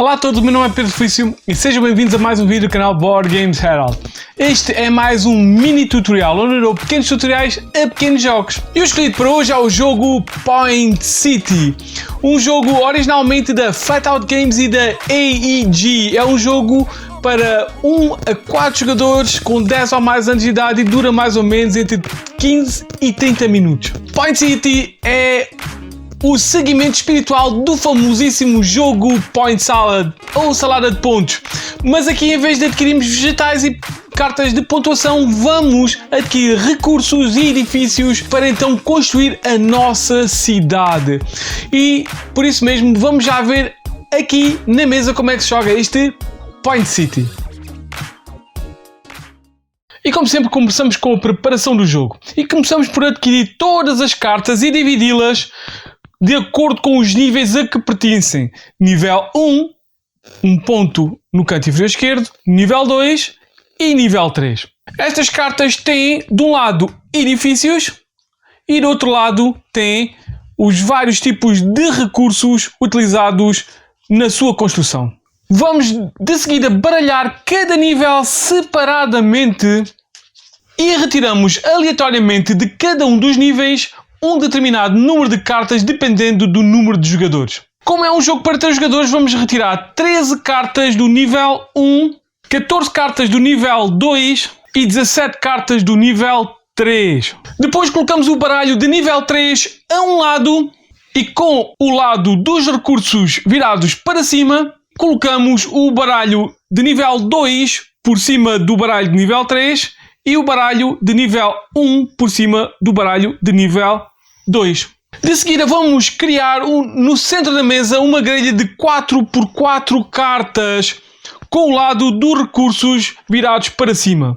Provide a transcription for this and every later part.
Olá a todos, o meu nome é Pedro Felício e sejam bem-vindos a mais um vídeo do canal Board Games Herald. Este é mais um mini tutorial onde eu dou pequenos tutoriais a pequenos jogos. E o escolhido para hoje é o jogo Point City, um jogo originalmente da Fat Out Games e da AEG. É um jogo para 1 a 4 jogadores com 10 ou mais anos de idade e dura mais ou menos entre 15 e 30 minutos. Point City é o segmento espiritual do famosíssimo jogo Point Salad, ou salada de pontos. Mas aqui, em vez de adquirirmos vegetais e cartas de pontuação, vamos adquirir recursos e edifícios para então construir a nossa cidade. E por isso mesmo vamos já ver aqui na mesa como é que se joga este Point City. E como sempre começamos com a preparação do jogo. E começamos por adquirir todas as cartas e dividi-las de acordo com os níveis a que pertencem. Nível 1, um ponto no canto inferior esquerdo. Nível 2 e nível 3. Estas cartas têm, de um lado, edifícios e do outro lado têm os vários tipos de recursos utilizados na sua construção. Vamos de seguida baralhar cada nível separadamente e retiramos aleatoriamente de cada um dos níveis um determinado número de cartas dependendo do número de jogadores. Como é um jogo para 3 jogadores, vamos retirar 13 cartas do nível 1, 14 cartas do nível 2 e 17 cartas do nível 3. Depois colocamos o baralho de nível 3 a um lado e com o lado dos recursos virados para cima, colocamos o baralho de nível 2 por cima do baralho de nível 3 e o baralho de nível 1 por cima do baralho de nível 2. De seguida vamos criar no centro da mesa uma grelha de 4x4 cartas com o lado dos recursos virados para cima.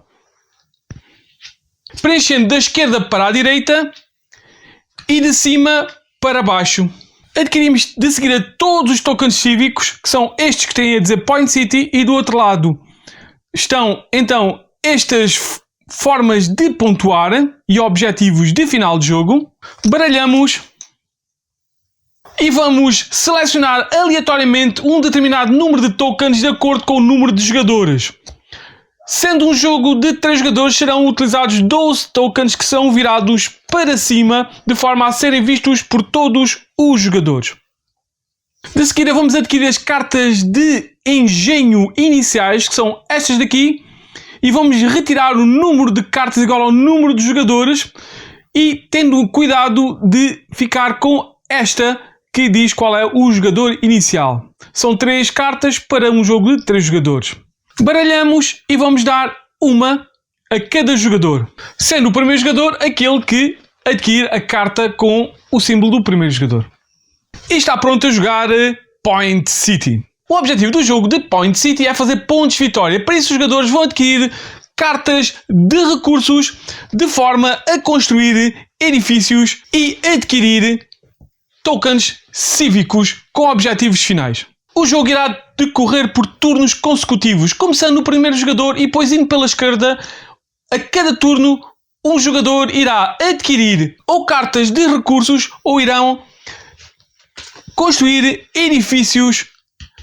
Preenchendo da esquerda para a direita e de cima para baixo. Adquirimos de seguida todos os tokens cívicos, que são estes que têm a dizer Point City, e do outro lado estão então estas formas de pontuar e objetivos de final de jogo. Baralhamos e vamos selecionar aleatoriamente um determinado número de tokens de acordo com o número de jogadores. Sendo um jogo de 3 jogadores, serão utilizados 12 tokens que são virados para cima de forma a serem vistos por todos os jogadores. De seguida vamos adquirir as cartas de engenho iniciais, que são estas daqui, e vamos retirar o número de cartas igual ao número de jogadores e tendo cuidado de ficar com esta que diz qual é o jogador inicial. São 3 cartas para um jogo de 3 jogadores. Baralhamos e vamos dar uma a cada jogador, sendo o primeiro jogador aquele que adquire a carta com o símbolo do primeiro jogador. E está pronto a jogar Point City. O objetivo do jogo de Point City é fazer pontos de vitória. Para isso os jogadores vão adquirir cartas de recursos de forma a construir edifícios e adquirir tokens cívicos com objetivos finais. O jogo irá decorrer por turnos consecutivos, começando no primeiro jogador e depois indo pela esquerda. A cada turno um jogador irá adquirir ou cartas de recursos ou irão construir edifícios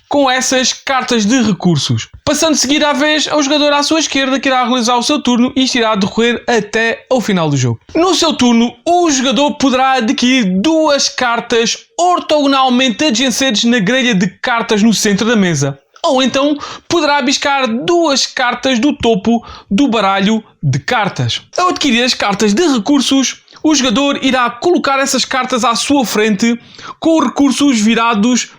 com essas cartas de recursos. Passando de seguida a vez ao jogador à sua esquerda, que irá realizar o seu turno e isto irá decorrer até ao final do jogo. No seu turno, o jogador poderá adquirir 2 cartas ortogonalmente adjacentes na grelha de cartas no centro da mesa. Ou então poderá abiscar 2 cartas do topo do baralho de cartas. Ao adquirir as cartas de recursos, o jogador irá colocar essas cartas à sua frente com os recursos virados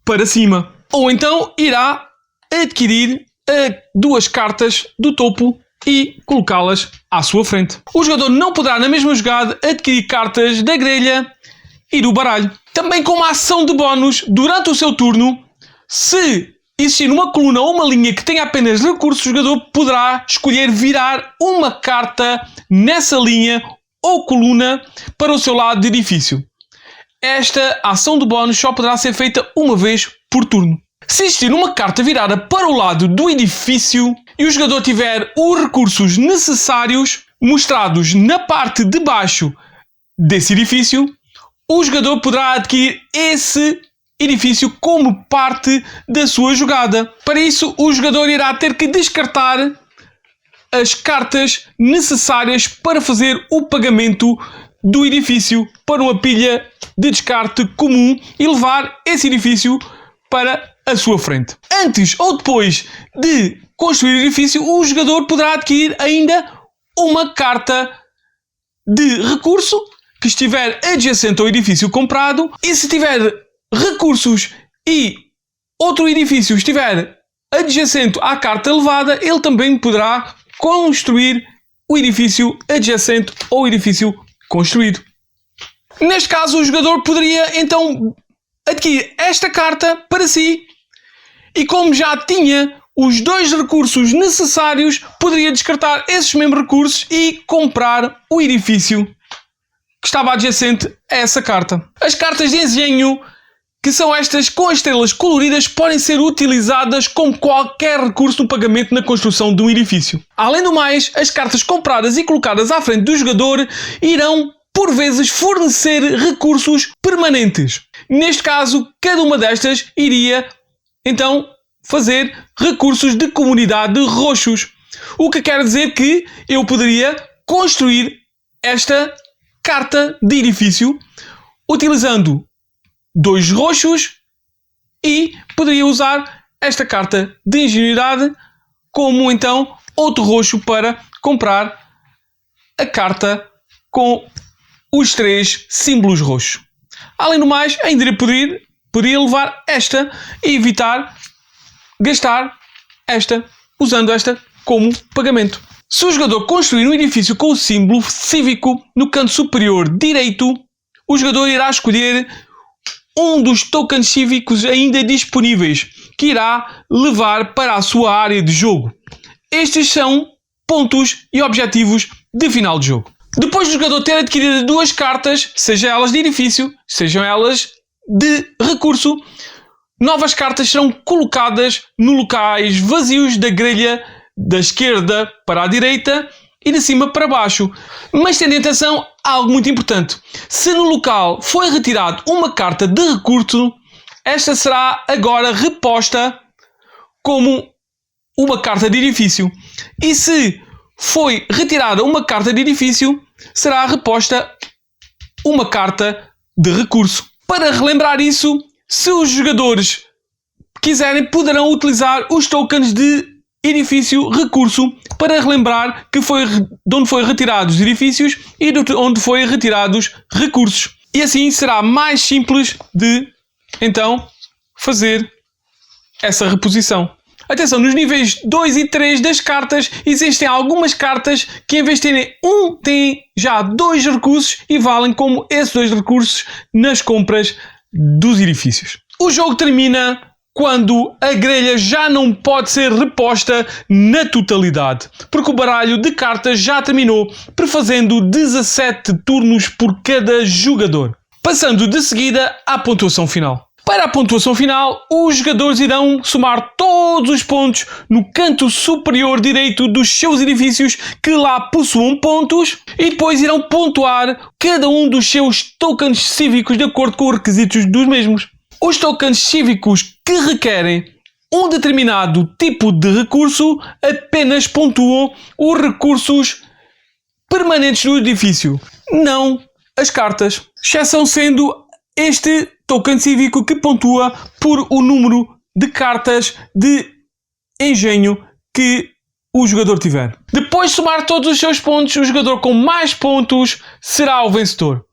para cima. Ou então irá adquirir 2 cartas do topo e colocá-las à sua frente. O jogador não poderá na mesma jogada adquirir cartas da grelha e do baralho. Também com uma ação de bónus durante o seu turno, se existir uma coluna ou uma linha que tenha apenas recursos, o jogador poderá escolher virar uma carta nessa linha ou coluna para o seu lado de edifício. Esta ação de bónus só poderá ser feita uma vez por turno. Se existir uma carta virada para o lado do edifício e o jogador tiver os recursos necessários mostrados na parte de baixo desse edifício, o jogador poderá adquirir esse edifício como parte da sua jogada. Para isso, o jogador irá ter que descartar as cartas necessárias para fazer o pagamento do edifício para uma pilha de descarte comum e levar esse edifício para a sua frente. Antes ou depois de construir o edifício, o jogador poderá adquirir ainda uma carta de recurso que estiver adjacente ao edifício comprado, e se tiver recursos e outro edifício estiver adjacente à carta levada, ele também poderá construir o edifício adjacente ao edifício construído. Neste caso, o jogador poderia então adquirir esta carta para si e, como já tinha os 2 recursos necessários, poderia descartar esses mesmos recursos e comprar o edifício que estava adjacente a essa carta. As cartas de engenho, que são estas com as estrelas coloridas, podem ser utilizadas com qualquer recurso no pagamento na construção de um edifício. Além do mais, as cartas compradas e colocadas à frente do jogador irão, por vezes, fornecer recursos permanentes. Neste caso, cada uma destas iria, então, fazer recursos de comunidade roxos. O que quer dizer que eu poderia construir esta carta de edifício utilizando 2 roxos e poderia usar esta carta de ingenuidade como então outro roxo para comprar a carta com os 3 símbolos roxos. Além do mais, ainda poderia levar esta e evitar gastar esta, usando esta como pagamento. Se o jogador construir um edifício com o símbolo cívico no canto superior direito, o jogador irá escolher um dos tokens cívicos ainda disponíveis, que irá levar para a sua área de jogo. Estes são pontos e objetivos de final de jogo. Depois do jogador ter adquirido 2 cartas, sejam elas de edifício, sejam elas de recurso, novas cartas serão colocadas nos locais vazios da grelha da esquerda para a direita e de cima para baixo. Mas tendo atenção a algo muito importante. Se no local foi retirado uma carta de recurso, esta será agora reposta como uma carta de edifício. E se foi retirada uma carta de edifício, será reposta uma carta de recurso. Para relembrar isso, se os jogadores quiserem, poderão utilizar os tokens de edifício recurso para relembrar que foi de onde foi retirados os edifícios e de onde foi retirados recursos. E assim será mais simples de, então, fazer essa reposição. Atenção, nos níveis 2 e 3 das cartas existem algumas cartas que, em vez de terem têm já 2 recursos e valem como esses 2 recursos nas compras dos edifícios. O jogo termina quando a grelha já não pode ser reposta na totalidade, porque o baralho de cartas já terminou, prefazendo 17 turnos por cada jogador. Passando de seguida à pontuação final. Para a pontuação final, os jogadores irão somar todos os pontos no canto superior direito dos seus edifícios que lá possuam pontos e depois irão pontuar cada um dos seus tokens cívicos de acordo com os requisitos dos mesmos. Os tokens cívicos que requerem um determinado tipo de recurso apenas pontuam os recursos permanentes do edifício, não as cartas. Exceção sendo este token cívico que pontua por o número de cartas de engenho que o jogador tiver. Depois de somar todos os seus pontos, o jogador com mais pontos será o vencedor.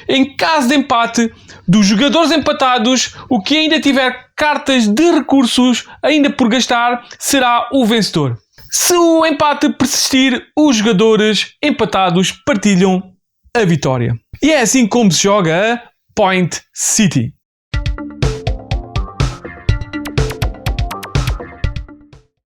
Em caso de empate, dos jogadores empatados, o que ainda tiver cartas de recursos ainda por gastar será o vencedor. Se o empate persistir, os jogadores empatados partilham a vitória. E é assim como se joga a Point City.